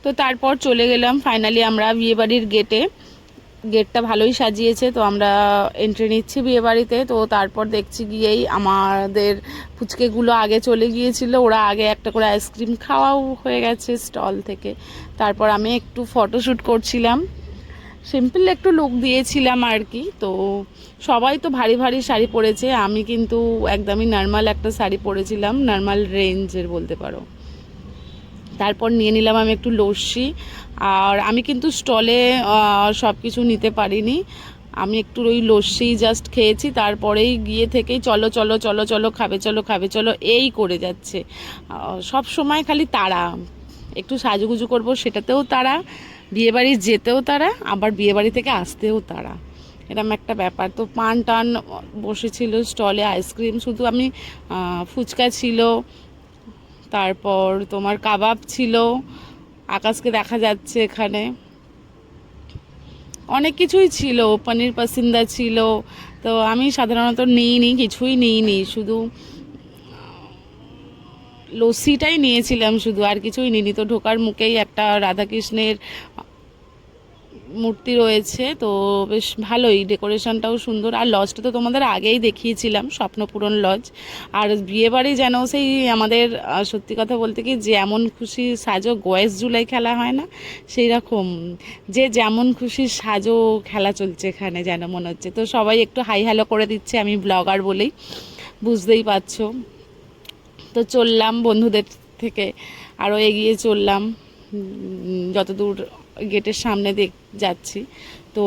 তো তারপর চলে গেলাম ফাইনালি আমরা বিয়েবাড়ির গেটে। গেটটা ভালোই সাজিয়েছে, তো আমরা এন্ট্রি নিচ্ছি বিয়েবাড়িতে। তো তারপর দেখছি গিয়েই আমাদের ফুচকেগুলো আগে চলে গিয়েছিল, ওরা আগে একটা করে আইসক্রিম খাওয়াও হয়ে গেছে স্টল থেকে। তারপর আমি একটু ফটোশ্যুট করছিলাম, সিম্পল একটু লুক দিয়েছিলাম আর কি। তো সবাই তো ভারী ভারী শাড়ি পরেছে, আমি কিন্তু একদমই নর্মাল একটা শাড়ি পরেছিলাম, নর্মাল রেঞ্জের বলতে পারো। তারপর নিয়ে নিলাম আমি একটু লস্যি। আর আমি কিন্তু স্টলে সব কিছু নিতে পারিনি, আমি একটু ওই লস্যি জাস্ট খেয়েছি। তারপরেই গিয়ে থেকেই চলো চলো চলো চলো খাবে চলো খাবে চলো এই করে যাচ্ছে। সব সময় খালি তাড়া, একটু সাজুগুজু করবো সেটাতেও তাড়া, বিয়েবাড়ি যেতেও তাড়া, আবার বিয়েবাড়ি থেকে আসতেও তাড়া, এরকম একটা ব্যাপার। তো পান টান বসেছিল স্টলে, আইসক্রিম, শুধু আমি ফুচকা ছিল, তারপর তোমার কাবাব ছিল, আকাশকে দেখা যাচ্ছে এখানে, অনেক কিছুই ছিল, পনির পাসিন্দা ছিল। তো আমি সাধারণত নিইনি, কিছুই নিইনি, শুধু লস্যিটাই নিয়েছিলাম শুধু, আর কিছুই নিইনি। তো ঢোকার মুখেই একটা রাধাকৃষ্ণের মূর্তি রয়েছে, তো বেশ ভালোই, ডেকোরেশনটাও সুন্দর। আর লজটা তো তোমাদের আগেই দেখিয়েছিলাম, স্বপ্নপূরণ লজ। আর বিয়েবাড়ি যেন সেই আমাদের সত্যি কথা বলতে কি যেমন খুশি সাজো, গয়েস জুলাই খেলা হয় না, সেই রকম যে যেমন খুশি সাজো খেলা চলছে এখানে যেন মনে হচ্ছে। তো সবাই একটু হাই হ্যালো করে দিচ্ছে, আমি ব্লগার বলেই বুঝতেই পারছো। তো চললাম বন্ধুদের থেকে আরও এগিয়ে চললাম, যতদূর গেটের সামনে যাচ্ছি। তো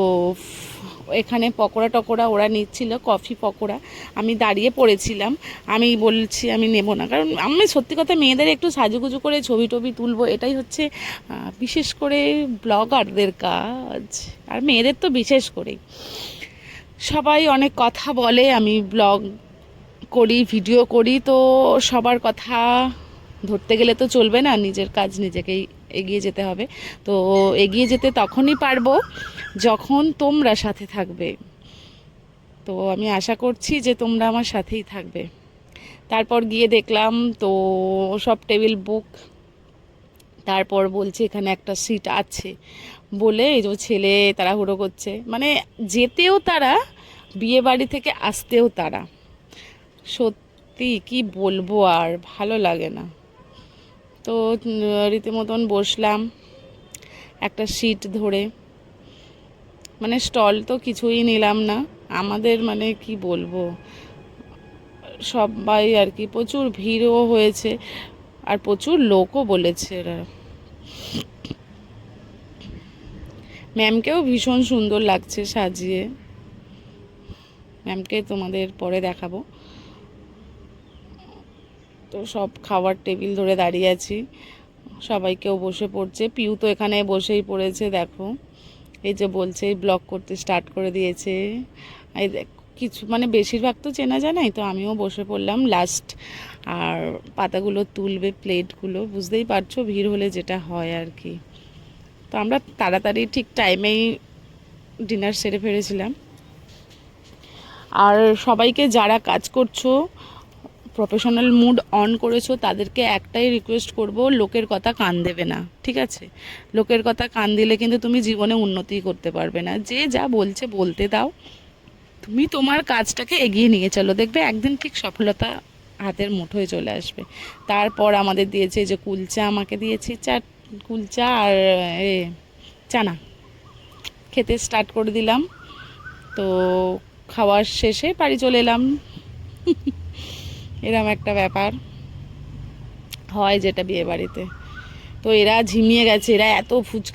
এখানে পকোড়া টকোড়া ওরা নিচ্ছিল, কফি পকোড়া, আমি দাঁড়িয়ে পড়েছিলাম। আমি বলছি আমি নেব না, কারণ আমি সত্যি কথা মেয়েদের একটু সাজুগুজু করে ছবি টবি তুলবো, এটাই হচ্ছে বিশেষ করে ব্লগারদের কাজ, আর মেয়েদের তো বিশেষ করেই। সবাই অনেক কথা বলে, আমি ব্লগ করি, ভিডিও করি, তো সবার কথা ধরতে গেলে তো চলবে না, নিজের কাজ নিজেকেই এগিয়ে যেতে হবে। তো এগিয়ে যেতে তখনই পারবো যখন তোমরা সাথে থাকবে। তো আমি আশা করছি যে তোমরা আমার সাথেই থাকবে। তারপর গিয়ে দেখলাম তো সব টেবিল বুক। তারপর বলছে এখানে একটা সিট আছে বলে এই যে ছেলে তাড়াহুড়ো করছে, মানে যেতেও তারা, বিয়ে বাড়ি থেকে আসতেও তারা, সত্যি কি বলবো, আর ভালো লাগে না। তো রীতিমতন বসলাম একটা সিট ধরে, মানে স্টল তো কিছুই নিলাম না, আমাদের মানে কি বলবো, সবাই আর কি, প্রচুর ভিড়ও হয়েছে আর প্রচুর লোকও বলেছে এরা। ম্যামকেও ভীষণ সুন্দর লাগছে সাজিয়ে, ম্যামকে তোমাদের পরে দেখাবো। তো সব খাওয়ার টেবিল ধরে দাঁড়িয়ে আছি, সবাই কেউ বসে পড়ছে, পিউ তো এখানে বসেই পড়েছে দেখো, এই যে বলছে ব্লগ করতে স্টার্ট করে দিয়েছে। এই কিছু মানে বেশিরভাগ তো চেনা জানাই, তো আমিও বসে পড়লাম লাস্ট। আর পাতাগুলো তুলবে, প্লেটগুলো, বুঝতেই পারছো ভিড় হলে যেটা হয় আর কি। তো আমরা তাড়াতাড়ি ঠিক টাইমেই ডিনার সেরে ফেলেছিলাম। আর সবাইকে যারা কাজ করছো, প্রফেশনাল মুড অন করেছো, তাদেরকে একটাই রিকোয়েস্ট করব, লোকের কথা কান দেবে না, ঠিক আছে? লোকের কথা কান দিলে কিন্তু তুমি জীবনে উন্নতি করতে পারবে না। যে যা বলছে বলতে দাও, তুমি তোমার কাজটাকে এগিয়ে নিয়ে চলো, দেখবে একদিন ঠিক সফলতা হাতের মুঠোয় চলে আসবে। তারপর আমাদের দিয়েছে যে কুলচা, আমাকে দিয়েছে কুলচা আর চানা, খেতে স্টার্ট করে দিলাম। তো খাওয়ার শেষে বাড়ি চলে এলাম, এরম একটা ব্যাপার হয় যেটা বিয়ে বাড়িতে। তো এরা ঝিমিয়ে গেছে, এরা এত ফুচকা